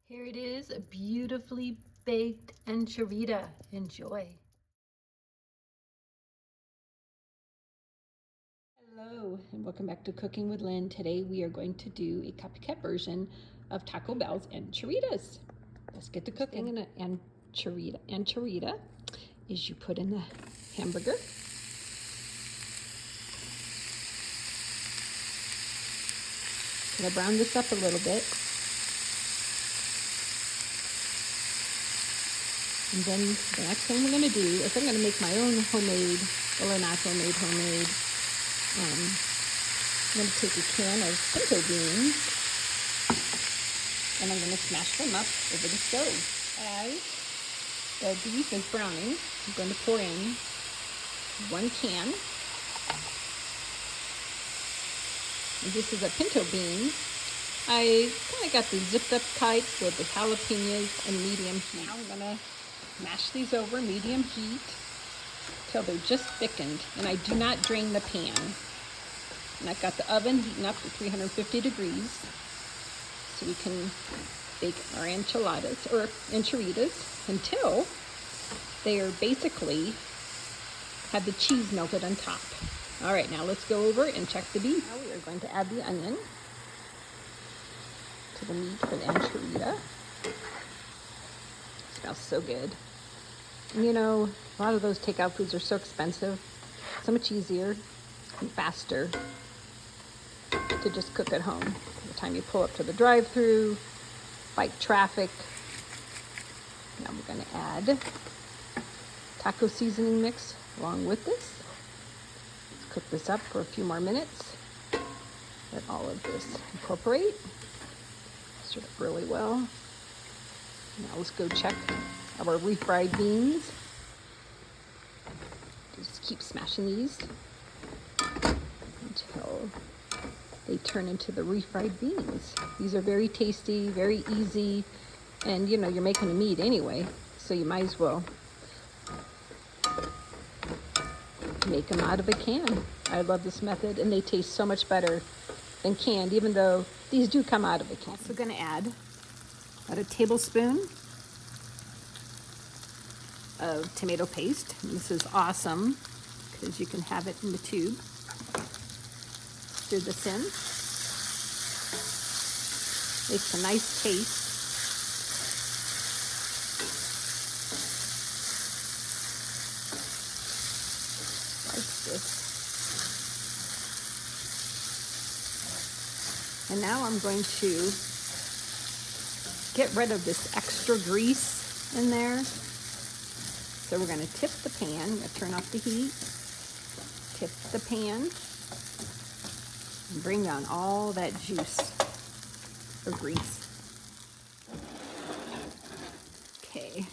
Here it is, a beautifully baked enchilada. Enjoy. Hello, and welcome back to Cooking with Lynn. Today we are going to do a copycat version of Taco Bell's enchiladas. Let's get to cooking. An enchilada is you put in the hamburger. Gonna brown this up a little bit. And then the next thing we're gonna do is I'm gonna make my own homemade, well, not homemade. I'm gonna take a can of pinto beans and I'm gonna smash them up over the stove. As the beef is browning, I'm going to pour in 1 can. And this is a pinto bean. I kind of got the zipped up types with the jalapenos and medium heat. Now I'm gonna mash these over medium heat till they're just thickened, and I do not drain the pan. And I've got the oven heating up to 350 degrees so we can bake our enchiladas or enchiritos until they are basically have the cheese melted on top. All right, now let's go over and check the beef. Now we are going to add the onion to the meat for the enchilada. It smells so good. And you know, a lot of those takeout foods are so expensive. So much easier and faster to just cook at home. By the time you pull up to the drive-thru, fight traffic. Now we're going to add taco seasoning mix along with this. Let's cook this up for a few more minutes. Let all of this incorporate. Stir it up really well. Now let's go check our refried beans. Just keep smashing these until they turn into the refried beans. These are very tasty, very easy, and you know, you're making a meat anyway, so you might as well make them out of a can. I love this method, and they taste so much better than canned, even though these do come out of a can. Also gonna add about a tablespoon of tomato paste. And this is awesome because you can have it in the tube. Stir this in. Makes a nice taste. Like this. And now I'm going to get rid of this extra grease in there. So we're going to tip the pan. I'm going to turn off the heat. Tip the pan. And bring down all that juice or grease. Okay.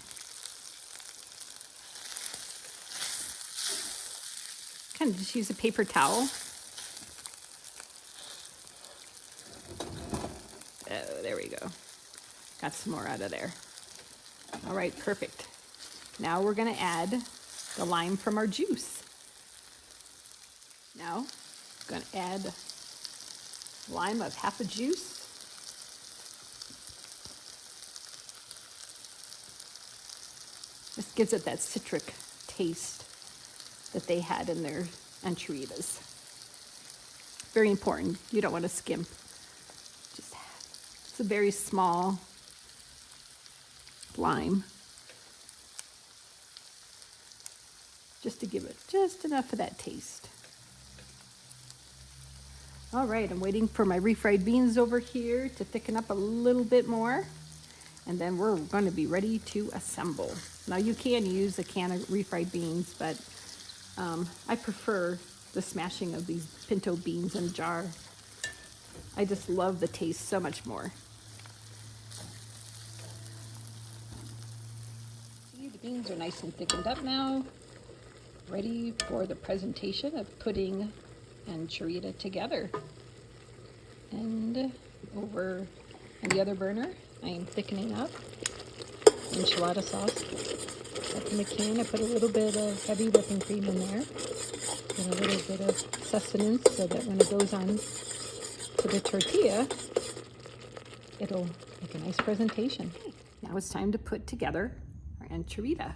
Kind of just use a paper towel. Oh, there we go. Got some more out of there. All right, perfect. Now we're going to add the lime from our juice. Now I'm going to add lime of half a juice. This gives it that citric taste that they had in their enchiladas. Very important. You don't want to skimp. It's a very small lime. Just to give it just enough of that taste. All right, I'm waiting for my refried beans over here to thicken up a little bit more. And then we're going to be ready to assemble. Now you can use a can of refried beans, but I prefer the smashing of these pinto beans in a jar. I just love the taste so much more. See, the beans are nice and thickened up now. Ready for the presentation of putting enchilada together. And over on the other burner, I am thickening up enchilada sauce. Up in the can, I put a little bit of heavy whipping cream in there, and a little bit of sustenance so that when it goes on to the tortilla, it'll Make a nice presentation. Now it's time to put together our enchilada.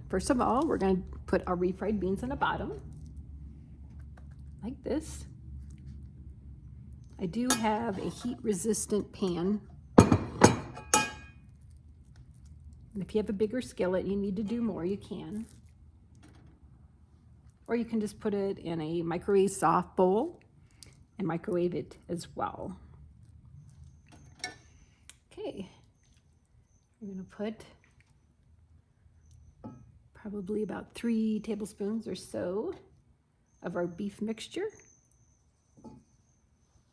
First of all, we're going to put our refried beans on the bottom, like this. I do have a heat-resistant pan. And if you have a bigger skillet, you need to do more, you can. Or you can just put it in a microwave soft bowl and microwave it as well. Okay, we're going to put probably about 3 tablespoons or so of our beef mixture.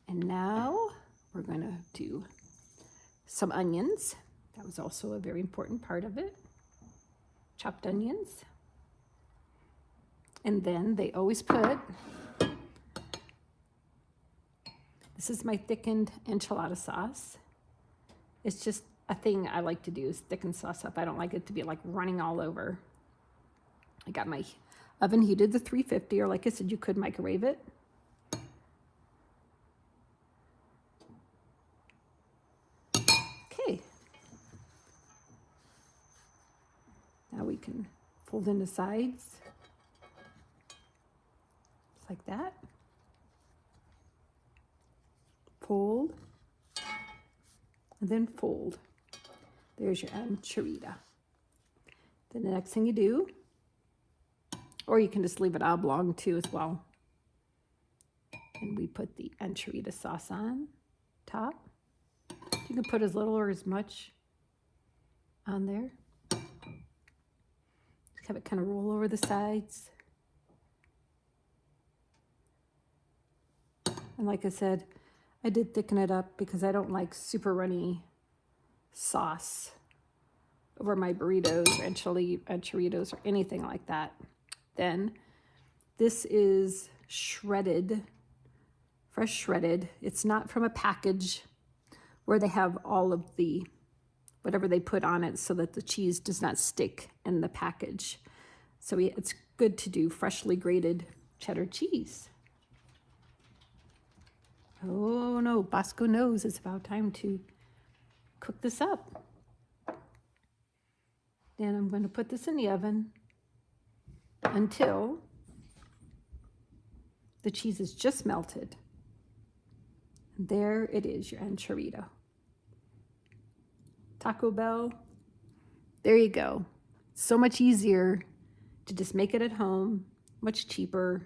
And now we're going to do some onions. That was also a very important part of it. Chopped onions. And then they always put, this is my thickened enchilada sauce. It's just a thing I like to do is thicken sauce up. I don't like it to be like running all over. I got my oven heated to 350, or like I said, you could microwave it. Okay. Now we can fold in the sides, just like that. Fold, and then fold. There's your enchilada. Then the next thing you do, or you can just leave it oblong too as well. And we put the enchilada sauce on top. You can put as little or as much on there. Just have it kind of roll over the sides. And like I said, I did thicken it up because I don't like super runny sauce over my burritos or enchiladas or anything like that. Then this is shredded, fresh shredded. It's not from a package where they have all of the whatever they put on it so that the cheese does not stick in the package. So it's good to do freshly grated cheddar cheese. Oh no, Bosco knows it's about time to cook this up. Then I'm going to put this in the oven until the cheese is just melted. And there it is, your enchilada. Taco Bell, there you go. So much easier to just make it at home, much cheaper.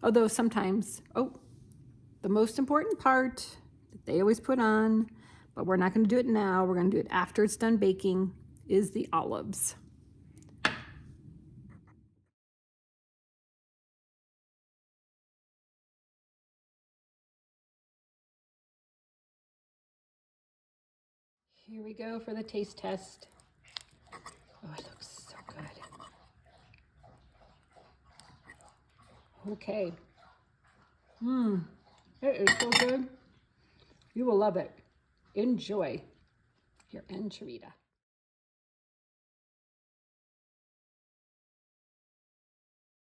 Although sometimes, the most important part that they always put on, but we're not going to do it now, we're going to do it after it's done baking, is the olives. Here we go for the taste test. Oh, it looks so good. Okay. It is so good. You will love it. Enjoy your enchilada.